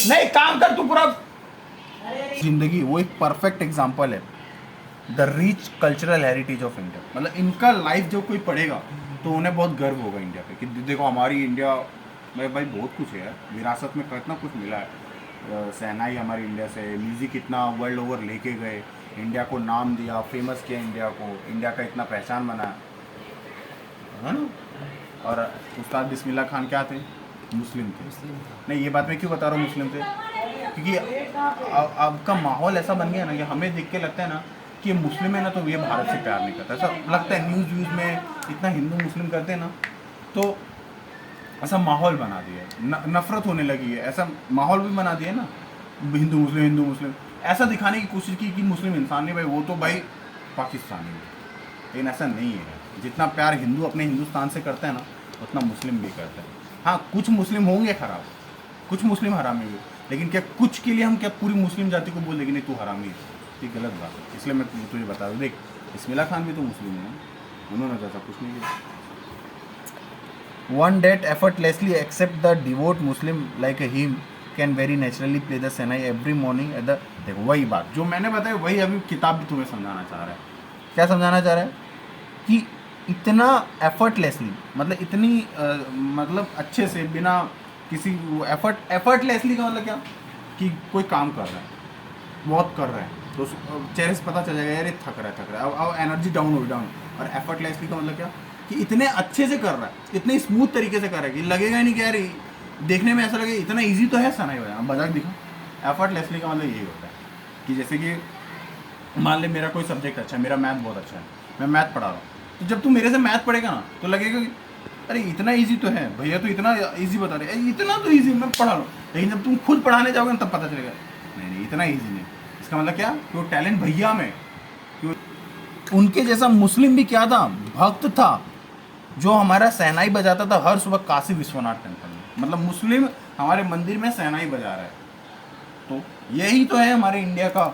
नहीं काम कर तू पूरा जिंदगी, वो एक परफेक्ट एग्जांपल है the rich cultural heritage of India. मतलब इनका लाइफ जो कोई पढ़ेगा तो उन्हें बहुत गर्व होगा इंडिया पे कि देखो हमारी इंडिया में भाई बहुत कुछ है, विरासत में कितना कुछ मिला है। शहनाई हमारी इंडिया से, म्यूज़िक कितना वर्ल्ड ओवर लेके गए, इंडिया को नाम दिया, फेमस किया इंडिया को, इंडिया का इतना पहचान बना है ना। और उस्ताद बिस्मिल्लाह खान क्या थे? मुस्लिम थे। नहीं ये बात मैं क्यों बता रहा हूँ मुस्लिम थे, क्योंकि अब का माहौल ऐसा बन गया ना कि हमें देख के लगता है ना कि ये मुस्लिम है ना तो ये भारत से प्यार नहीं करता, ऐसा लगता है। न्यूज़ व्यूज़ में इतना हिंदू मुस्लिम करते हैं ना, तो ऐसा माहौल बना दिया है, नफरत होने लगी है, ऐसा माहौल भी बना दिया है ना, हिंदू मुस्लिम ऐसा दिखाने की कोशिश की कि मुस्लिम इंसान नहीं भाई, वो तो भाई पाकिस्तानी है। लेकिन ऐसा नहीं है, जितना प्यार हिंदू अपने हिंदुस्तान से करते हैं ना उतना मुस्लिम भी करते हैं। हाँ कुछ मुस्लिम होंगे खराब, कुछ मुस्लिम हरामी भी, लेकिन क्या कुछ के लिए हम क्या पूरी मुस्लिम जाति को बोल देंगे नहीं तू हरामी है? ये गलत बात है। इसलिए मैं तुझे बता दूँ, देख बिस्मिल्लाह खान भी तो मुस्लिम है, उन्होंने तो ऐसा कुछ नहीं किया। One that effortlessly accept the devout Muslim like him can very naturally play the Senai every morning at the। देखो वही बात जो मैंने बताया वही अभी किताब भी तुम्हें समझाना चाह रहा है। क्या समझाना चाह रहा है? कि इतना एफर्टलेसली, मतलब इतनी मतलब अच्छे से बिना किसी एफर्टलेसली का मतलब क्या कि कोई काम कर रहा है, बहुत कर रहा है तो चेहरे से पता चल जाएगा यार ये थक रहा है, अब एनर्जी डाउन हो डाउन। और एफर्टलेसली का मतलब क्या कि इतने अच्छे से कर रहा है, इतने स्मूथ तरीके से कर रहा है कि लगेगा ही नहीं कि यार देखने में ऐसा लगे इतना इजी तो है सनाई बजाना, बजा के दिखा। एफर्टलेसली का मतलब यही होता है कि जैसे कि मान ले मेरा कोई सब्जेक्ट अच्छा है, मेरा मैथ बहुत अच्छा है, मैं मैथ पढ़ा रहा हूँ, तो जब तू मेरे से मैथ पढ़ेगा ना तो लगेगा कि अरे इतना ईजी तो है भैया, तो इतना ईजी बता रहे, इतना तो ईजी मैं पढ़ा लूँ। लेकिन जब तुम खुद पढ़ाने जाओगे ना तब पता चलेगा नहीं इतना ईजी नहीं। इसका मतलब क्या कि वो टैलेंट भैया में, उनके जैसा मुस्लिम भी क्या था, भक्त था, जो हमारा शहनाई बजाता था हर सुबह काशी विश्वनाथ टेम्पल में। मतलब मुस्लिम हमारे मंदिर में शहनाई बजा रहा है, तो यही तो है हमारे इंडिया का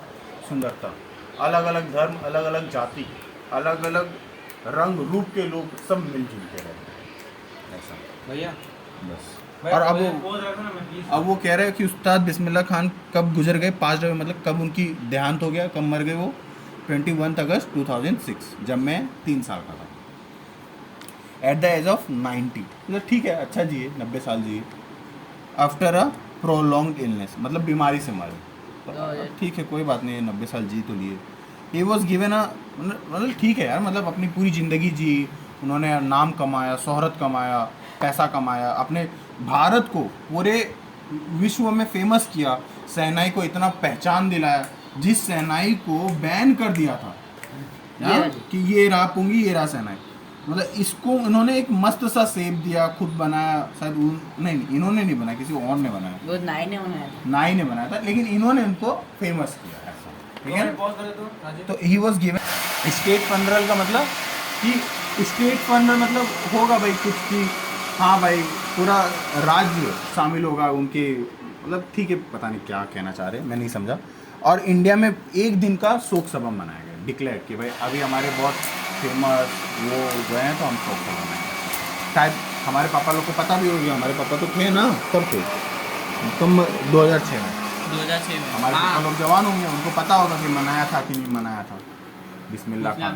सुंदरता। अलग अलग धर्म, अलग अलग जाति, अलग अलग रंग रूप के लोग सब मिलजुल के रहते हैं, ऐसा भैया बस। और अब वो कह रहे हैं कि उस्ताद बिस्मिल्लाह खान कब गुजर गए, 5 जनवरी, मतलब कब उनकी देहांत हो गया, कब मर गए वो? 21 अगस्त 2006, जब मैं 3 साल का था, एट द एज ऑफ 90। मतलब ठीक है, अच्छा जिए, 90 साल जिए। आफ्टर अ प्रोलॉन्ग इलनेस, मतलब बीमारी से मरे, ठीक है कोई बात नहीं, 90 साल जी तो लिए। ही वॉज गिवन अ, मतलब ठीक है यार, मतलब अपनी पूरी ज़िंदगी जी, उन्होंने नाम कमाया, शोहरत कमाया, पैसा कमाया, अपने भारत को पूरे विश्व में फेमस किया, शहनाई को इतना पहचान दिलाया, जिस शहनाई को बैन कर दिया था कि ये रहा पुंगी, ये रहा शहनाई, मतलब इसको इन्होंने एक मस्त सा सेब दिया, खुद बनाया, शायद नहीं इन्होंने नहीं बनाया, किसी और ने बनाया, वो नाई ने बनाया था, नाई ने बनाया था, लेकिन इन्होंने इनको फेमस किया ऐसा, ठीक है। तो ही वॉज गिवन स्टेट फंडरल का मतलब कि स्टेट फंडर मतलब होगा भाई कुछ कि हाँ भाई पूरा राज्य शामिल होगा उनके, मतलब ठीक है, पता नहीं क्या कहना चाह रहे हैं, मैं नहीं समझा। और इंडिया में एक दिन का शोक सभा मनाया गया, डिक्लेयर कि भाई अभी हमारे बहुत फेमस वो गए हैं तो हम शोक सभा मनाएंगे। शायद हमारे पापा लोग को पता भी हो गया, हमारे पापा तो थे ना तब थे, तुम 2006 में, 2006 में हमारे पापा लोग जवान होंगे, उनको पता होगा कि मनाया था कि नहीं मनाया था बिस्मिल्लाह खान।